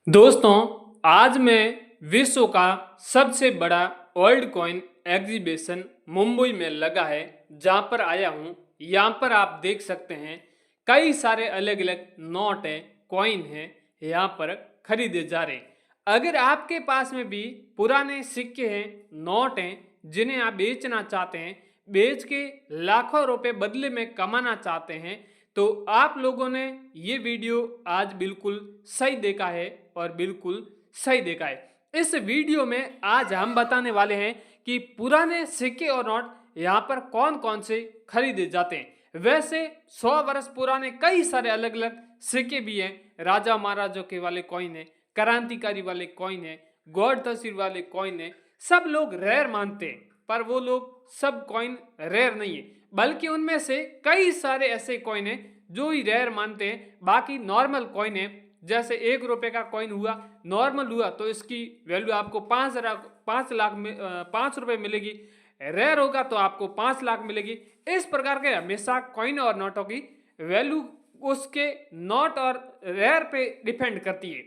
दोस्तों, आज मैं विश्व का सबसे बड़ा ओल्ड कॉइन एग्जीबिशन मुंबई में लगा है, जहां पर आया हूं। यहां पर आप देख सकते हैं कई सारे अलग अलग नोट हैं, कॉइन हैं, यहां पर खरीदे जा रहे हैं। अगर आपके पास में भी पुराने सिक्के हैं, नोट हैं, जिन्हें आप बेचना चाहते हैं, बेच के लाखों रुपए बदले में कमाना चाहते हैं, तो आप लोगों ने ये वीडियो आज बिल्कुल सही देखा है और बिल्कुल सही देखा है। इस वीडियो में आज हम बताने वाले हैं कि पुराने सिक्के और नोट यहाँ पर कौन कौन से खरीदे जाते हैं। वैसे 100 वर्ष पुराने कई सारे अलग अलग सिक्के भी हैं। राजा महाराजों के वाले कॉइन है, क्रांतिकारी वाले कॉइन है, गॉड तस्वीर वाले कॉइन है। सब लोग रेयर मानते हैं, पर वो लोग सब कॉइन रेयर नहीं है, बल्कि उनमें से कई सारे ऐसे कॉइन हैं जो ही रेयर मानते हैं। बाकी नॉर्मल कॉइन है, जैसे 1 रुपए का कॉइन हुआ, नॉर्मल हुआ तो इसकी वैल्यू आपको 5 लाख में 5 रुपए मिलेगी। रेयर होगा तो आपको 5 लाख मिलेगी। इस प्रकार के हमेशा कॉइन और नोटों की वैल्यू उसके नोट और रेयर पे डिपेंड करती है।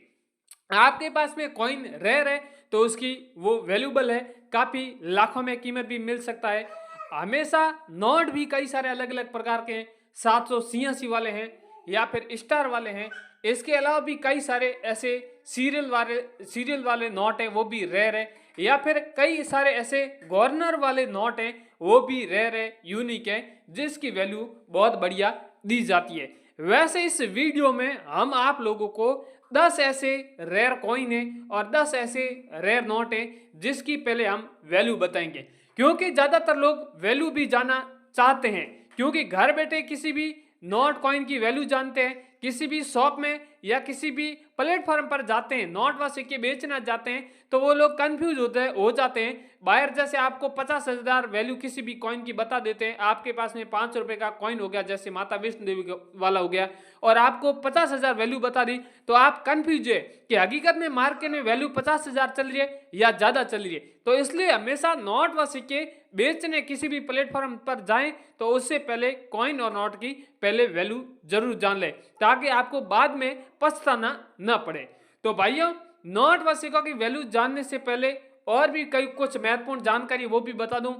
आपके पास में कॉइन रेयर है तो उसकी वो वैल्यूबल है, काफी लाखों में कीमत भी मिल सकता है। हमेशा नोट भी कई सारे अलग अलग प्रकार के हैं, 786 वाले हैं या फिर स्टार वाले हैं। इसके अलावा भी कई सारे ऐसे सीरियल वाले नोट हैं, वो भी रेयर है। या फिर कई सारे ऐसे गवर्नर वाले नोट हैं, वो भी रेयर है, यूनिक है, जिसकी वैल्यू बहुत बढ़िया दी जाती है। वैसे इस वीडियो में हम आप लोगों को 10 ऐसे रेयर कॉइन है और 10 ऐसे रेयर नोट है जिसकी पहले हम वैल्यू बताएंगे, क्योंकि ज्यादातर लोग वैल्यू भी जानना चाहते हैं। क्योंकि घर बैठे किसी भी नोट कॉइन की वैल्यू जानते हैं, किसी भी शॉप में या किसी भी प्लेटफॉर्म पर जाते हैं, नोट व सिक्के बेचना चाहते हैं, तो वो लोग कंफ्यूज हो जाते हैं। बाहर जैसे आपको 50,000 वैल्यू किसी भी कॉइन की बता देते हैं, आपके पास में 5 रुपए का कॉइन हो गया, जैसे माता वैष्णो देवी वाला हो गया, और आपको 50,000 वैल्यू बता दी, तो आप कंफ्यूज है कि हकीकत में मार्केट में वैल्यू 50,000 चल रही है या ज्यादा चल रही है। तो इसलिए हमेशा नोट व सिक्के बेचने किसी भी प्लेटफॉर्म पर जाएं तो उससे पहले कॉइन और नोट की पहले वैल्यू जरूर जान लें, ताकि आपको बाद में पछताना न पड़े। तो भाइयों, नोट व सिक्कों की वैल्यू जानने से पहले और भी कई कुछ महत्वपूर्ण जानकारी वो भी बता दूं।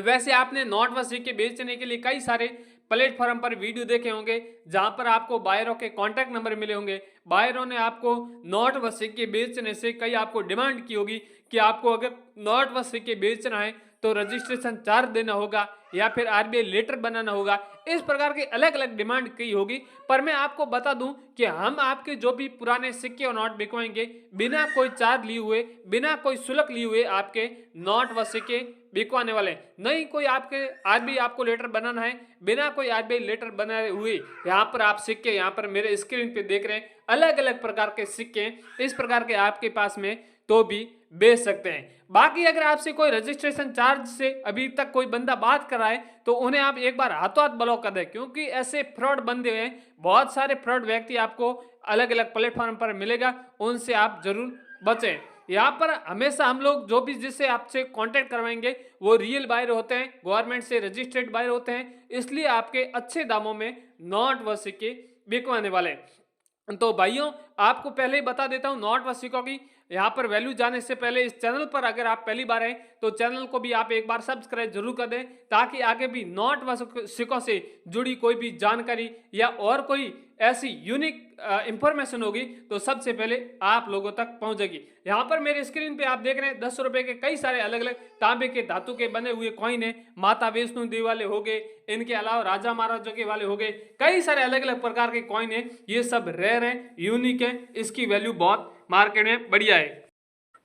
वैसे आपने नोट व सिक्के बेचने के लिए कई सारे प्लेटफॉर्म पर वीडियो देखे होंगे, जहां पर आपको बायरों के कांटेक्ट नंबर मिले होंगे। बायरों ने आपको नोट व सिक्के बेचने से कई आपको डिमांड की होगी कि आपको अगर नोट व सिक्के बेचना है तो रजिस्ट्रेशन चार्ज देना होगा या फिर आरबीआई लेटर बनाना होगा। इस प्रकार की अलग अलग डिमांड की होगी। पर मैं आपको बता दूं कि हम आपके जो भी पुराने सिक्के और नोट बिकवाएंगे, बिना कोई चार्ज लिए हुए, बिना कोई शुल्क लिए हुए आपके नोट व सिक्के बिकवाने वाले। नहीं कोई आपके आरबीआई आपको लेटर बनाना है, बिना कोई आरबीआई लेटर बनाए हुए यहाँ पर आप सिक्के, यहाँ पर मेरे स्क्रीन पे देख रहे हैं अलग अलग प्रकार के सिक्के, इस प्रकार के आपके पास में तो भी बेच सकते हैं। बाकी अगर आपसे कोई रजिस्ट्रेशन चार्ज से अभी तक कोई बंदा बात कर रहा है तो उन्हें आप एक बार हाथों हाथ ब्लॉक कर दें, क्योंकि ऐसे फ्रॉड बंदे हुए हैं, बहुत सारे फ्रॉड व्यक्ति आपको अलग अलग प्लेटफॉर्म पर मिलेगा, उनसे आप जरूर बचें। यहाँ पर हमेशा हम लोग जो भी जिससे आपसे कांटेक्ट करवाएंगे वो रियल बायर होते हैं, गवर्नमेंट से रजिस्टर्ड बायर होते हैं, इसलिए आपके अच्छे दामों में नोट व सिक्के बिकवाने वाले हैं। तो भाइयों, आपको पहले ही बता देता हूं, नोट व सिक्कों की यहाँ पर वैल्यू जाने से पहले इस चैनल पर अगर आप पहली बार हैं तो चैनल को भी आप एक बार सब्सक्राइब जरूर कर दें, ताकि आगे भी नोट व सिक्कों से जुड़ी कोई भी जानकारी या और कोई ऐसी यूनिक इंफॉर्मेशन होगी तो सबसे पहले आप लोगों तक पहुंचेगी। यहाँ पर मेरे स्क्रीन पे आप देख रहे हैं 10 रुपए के कई सारे अलग अलग तांबे के धातु के बने हुए कॉइन है। माता वैष्णो देवी वाले हो गए, इनके अलावा राजा महाराजों के वाले हो गए, कई सारे अलग अलग प्रकार के कॉइन है। ये सब रेयर है, यूनिक है, इसकी वैल्यू बहुत मार्केट में बढ़िया है।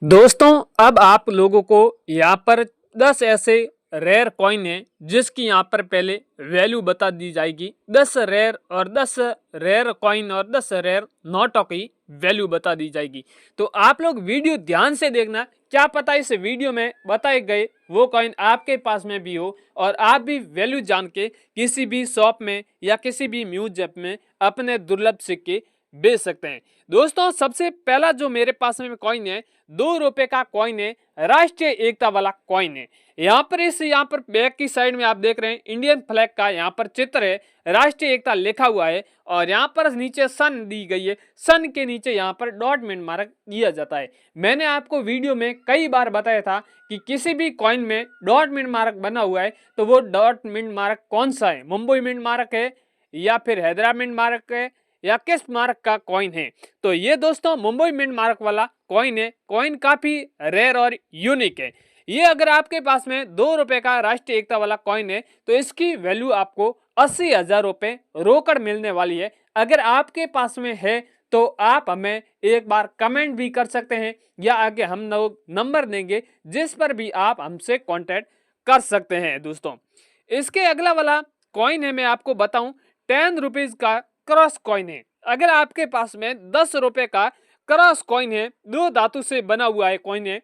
दोस्तों, अब आप लोगों को यहाँ पर 10 ऐसे रेयर कॉइन है जिसकी यहाँ पर पहले वैल्यू बता दी जाएगी। 10 रेयर और 10 रेयर कॉइन और 10 रेयर नोटों की वैल्यू बता दी जाएगी। तो आप लोग वीडियो ध्यान से देखना, क्या पता इस वीडियो में बताए गए वो कॉइन आपके पास में भी हो और आप भी वैल्यू जान के किसी भी शॉप में या किसी भी म्यूजियम में अपने दुर्लभ सिक्के बेच सकते हैं। दोस्तों सबसे पहला जो मेरे पास में कॉइन है, 2 रुपए का कॉइन है, राष्ट्रीय एकता वाला कॉइन है। यहाँ पर बैक की साइड में आप देख रहे हैं इंडियन फ्लैग का यहाँ पर चित्र है, राष्ट्रीय एकता लिखा हुआ है और यहाँ पर नीचे सन दी गई है। सन के नीचे यहाँ पर डॉट मिंट मार्क दिया जाता है। मैंने आपको वीडियो में कई बार बताया था कि किसी भी कॉइन में डॉट मिंट मार्क बना हुआ है तो वो डॉट मिंट मार्क कौन सा है, मुंबई मिंट मार्क है या फिर हैदराबाद मिंट मार्क है या किस मार्क का कॉइन है। तो ये दोस्तों मुंबई मिंट मार्क वाला कॉइन है। कॉइन काफी रेयर और यूनिक है। ये अगर आपके पास में 2 रुपए का राष्ट्रीय एकता वाला कॉइन है तो इसकी वैल्यू आपको 80,000 रुपए रोकड़ मिलने वाली है। अगर आपके पास में है तो आप हमें एक बार कमेंट भी कर सकते हैं या आगे हम लोग नंबर देंगे जिस पर भी आप हमसे कांटेक्ट कर सकते हैं। दोस्तों इसके अगला वाला कॉइन है, मैं आपको बताऊं 10 रुपीज का क्रॉस कॉइन है। अगर आपके पास में 10 रुपए का क्रॉस कॉइन है, 2 धातु से बना हुआ है कॉइन है,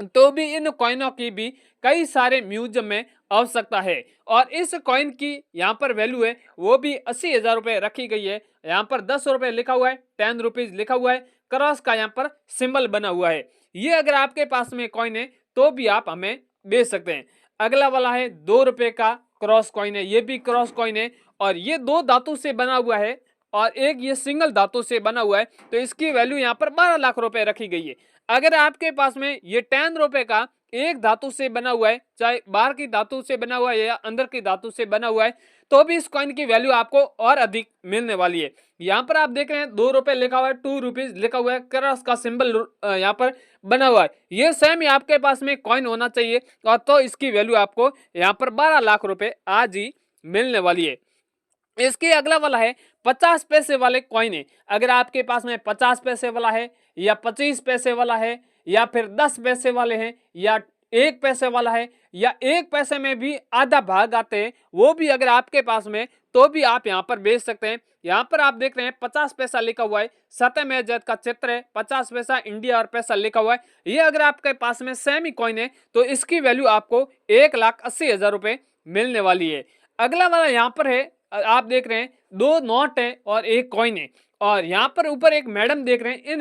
तो भी इन कॉइनों की भी कई सारे म्यूजियम में आवश्यकता है और इस कॉइन की यहाँ पर वैल्यू है वो भी 80,000 रुपए रखी गई है। यहाँ पर 10 रुपए लिखा हुआ है, 10 रुपीज लिखा हुआ है, क्रॉस का यहाँ पर सिंबल बना हुआ है। ये अगर आपके पास में कॉइन है तो भी आप हमें बेच सकते हैं। अगला वाला है 2 रुपए का क्रॉस कॉइन है, ये भी क्रॉस कॉइन है और ये 2 धातु से बना हुआ है और एक ये सिंगल धातु से बना हुआ है, तो इसकी वैल्यू यहाँ पर 12 लाख रुपए रखी गई है। अगर आपके पास में ये 10 रुपए का एक धातु से बना हुआ है, चाहे बाहर की धातु से बना हुआ है या अंदर की धातु से बना हुआ है, तो भी इस कॉइन की वैल्यू आपको और अधिक मिलने वाली है। यहाँ पर आप देख रहे हैं 2 रुपए लिखा हुआ है, 2 रुपीज लिखा हुआ है, क्रॉस का सिंबल यहाँ पर बना हुआ है। ये सेम ही आपके पास में कॉइन होना चाहिए और तो इसकी वैल्यू आपको यहाँ पर 12 लाख रुपए आज ही मिलने वाली है। इसके अगला वाला है 50 पैसे वाले कॉइन है। अगर आपके पास में 50 पैसे वाला है या 25 पैसे वाला है या फिर 10 पैसे वाले हैं या 1 पैसे वाला है या 1 पैसे में भी आधा भाग आते हैं, वो भी अगर आपके पास में तो भी आप यहाँ पर बेच सकते हैं। यहाँ पर आप देख रहे हैं 50 पैसा लिखा हुआ है, सतह में जैद का चित्र है, 50 पैसा इंडिया और पैसा लिखा हुआ है। ये अगर आपके पास में सेमी कॉइन है तो इसकी वैल्यू आपको 1,80,000 रुपए मिलने वाली है। अगला वाला यहाँ पर है, आप देख रहे हैं 2 नोट है और 1 कॉइन है और यहाँ पर ऊपर एक मैडम देख रहे हैं। इन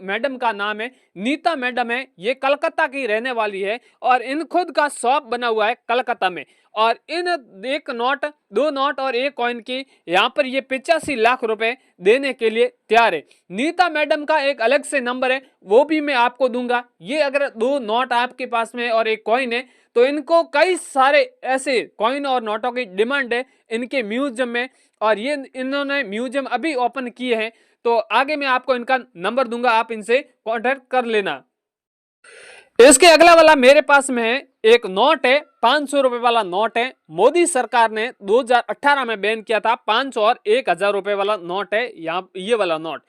मैडम का नाम है नीता मैडम है। ये कलकत्ता की रहने वाली है और इन खुद का शॉप बना हुआ है कलकत्ता में और इन 1 नोट 2 नोट और 1 कॉइन की यहाँ पर ये 85 लाख रुपए देने के लिए तैयार है। नीता मैडम का एक अलग से नंबर है, वो भी मैं आपको दूंगा। ये अगर 2 नोट आपके पास में और 1 कॉइन है तो इनको कई सारे ऐसे कॉइन और नोटों की डिमांड है इनके म्यूजियम में और ये इन्होंने म्यूजियम अभी ओपन किए हैं। तो आगे मैं आपको इनका नंबर दूंगा, आप इनसे कांटेक्ट कर लेना। इसके अगला वाला मेरे पास में है एक नोट है, 500 रुपए वाला नोट है। मोदी सरकार ने 2018 में बैन किया था 500 और 1,000 रुपए वाला नोट है। यहाँ ये वाला नोट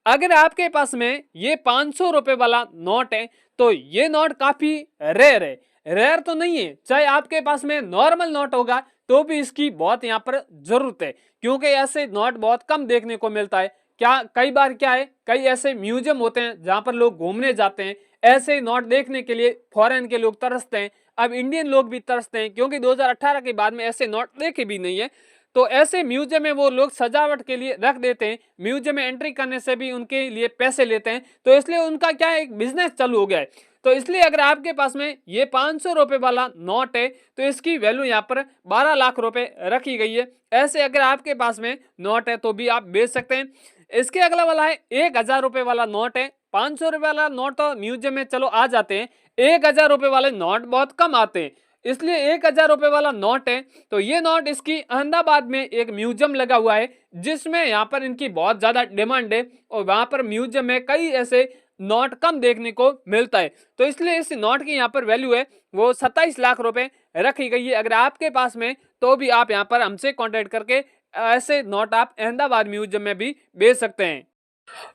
अगर आपके पास में ये 500 रुपए वाला नोट है तो ये नोट काफी रेयर है। रेयर तो नहीं है, चाहे आपके पास में नॉर्मल नोट होगा तो भी इसकी बहुत यहाँ पर जरूरत है क्योंकि ऐसे नोट बहुत कम देखने को मिलता है। क्या कई बार क्या है, कई ऐसे म्यूजियम होते हैं जहां पर लोग घूमने जाते हैं, ऐसे नोट देखने के लिए फॉरेन के लोग तरसते हैं। अब इंडियन लोग भी तरसते हैं क्योंकि 2018 के बाद में ऐसे नोट देखे भी नहीं है। तो ऐसे म्यूजियम में वो लोग सजावट के लिए रख देते हैं, म्यूजियम में एंट्री करने से भी उनके लिए पैसे लेते हैं, तो इसलिए उनका क्या है एक बिजनेस चालू हो गया है। तो इसलिए अगर आपके पास में ये 500 रुपए वाला नोट है तो इसकी वैल्यू यहाँ पर 12 लाख रुपए रखी गई है। ऐसे अगर आपके पास में नोट है तो भी आप बेच सकते हैं। इसके अगला वाला है 1,000 रुपए वाला नोट है। 500 रुपए वाला नोट तो म्यूजियम में चलो आ जाते हैं, 1,000 रुपए वाले नोट बहुत कम आते हैं, इसलिए 1,000 रुपए वाला नोट है। तो ये नोट इसकी अहमदाबाद में एक म्यूजियम लगा हुआ है जिसमें यहाँ पर इनकी बहुत ज्यादा डिमांड है और वहां पर म्यूजियम में कई ऐसे नोट कम देखने को मिलता है। तो इसलिए इस नोट की यहाँ पर वैल्यू है वो 27 लाख रुपए रखी गई है। अगर आपके पास में तो भी आप यहाँ पर हमसे कांटेक्ट करके ऐसे नोट आप अहमदाबाद म्यूजियम में भी बेच सकते हैं।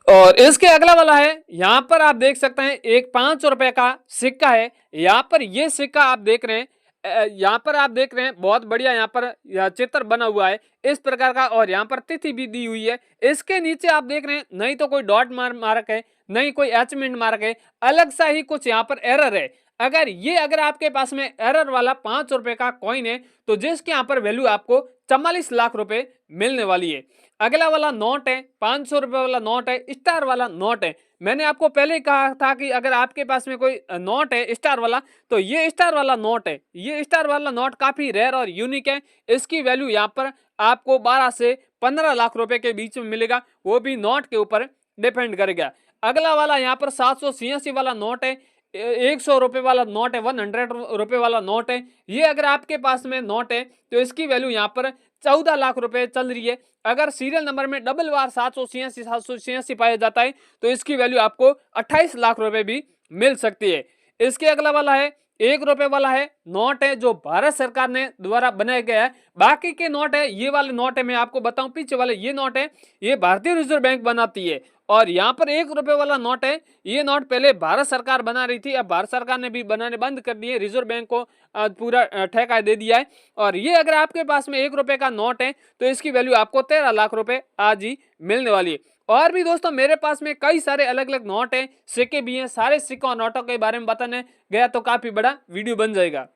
और इसके अगला वाला है, यहाँ पर आप देख सकते हैं एक 500 रुपए का सिक्का है। यहाँ पर ये सिक्का आप देख रहे हैं, यहाँ पर आप देख रहे हैं बहुत बढ़िया यहाँ पर चित्र बना हुआ है इस प्रकार का और यहाँ पर तिथि भी दी हुई है। इसके नीचे आप देख रहे हैं नहीं तो कोई डॉट मार्क है, नहीं कोई एचमेंट मार्क है, अलग सा ही कुछ यहाँ पर एरर है। अगर आपके पास में एरर वाला 5 रुपए का कॉइन है तो जिसके यहाँ पर वैल्यू आपको 44 लाख रुपए मिलने वाली है। अगला वाला नोट है, 500 रुपए वाला नोट है, स्टार वाला नोट है। मैंने आपको पहले ही कहा था कि अगर आपके पास में कोई नोट है स्टार वाला, तो ये स्टार वाला नोट है। ये स्टार वाला नोट काफी रेयर और यूनिक है। इसकी वैल्यू यहाँ पर आपको 12 से 15 लाख रुपए के बीच में मिलेगा, वो भी नोट के ऊपर डिपेंड करेगा। अगला वाला यहाँ पर 786 वाला नोट है, 100 रुपए वाला नोट है, 100 रुपए वाला नोट है। ये अगर आपके पास में नोट है तो इसकी वैल्यू यहाँ पर 14 लाख रुपए चल रही है। अगर सीरियल नंबर में डबल बार 786 पाया जाता है तो इसकी वैल्यू आपको 28 लाख रुपए भी मिल सकती है। इसके अगला वाला है 1 रुपए वाला है, नोट है जो भारत सरकार ने द्वारा बनाया गया है। बाकी के नोट है, ये वाले नोट है, मैं आपको बताऊं पीछे वाले ये नोट है, ये भारतीय रिजर्व बैंक बनाती है। और यहाँ पर 1 रुपए वाला नोट है, ये नोट पहले भारत सरकार बना रही थी, अब भारत सरकार ने भी बनाने बंद कर दिए, रिजर्व बैंक को पूरा ठेका दे दिया है। और ये अगर आपके पास में 1 रुपए का नोट है तो इसकी वैल्यू आपको 13 लाख रुपए आज ही मिलने वाली है। और भी दोस्तों मेरे पास में कई सारे अलग अलग नोट हैं, सिक्के भी हैं, सारे सिक्कों और नोटों के बारे में बताने गया तो काफी बड़ा वीडियो बन जाएगा।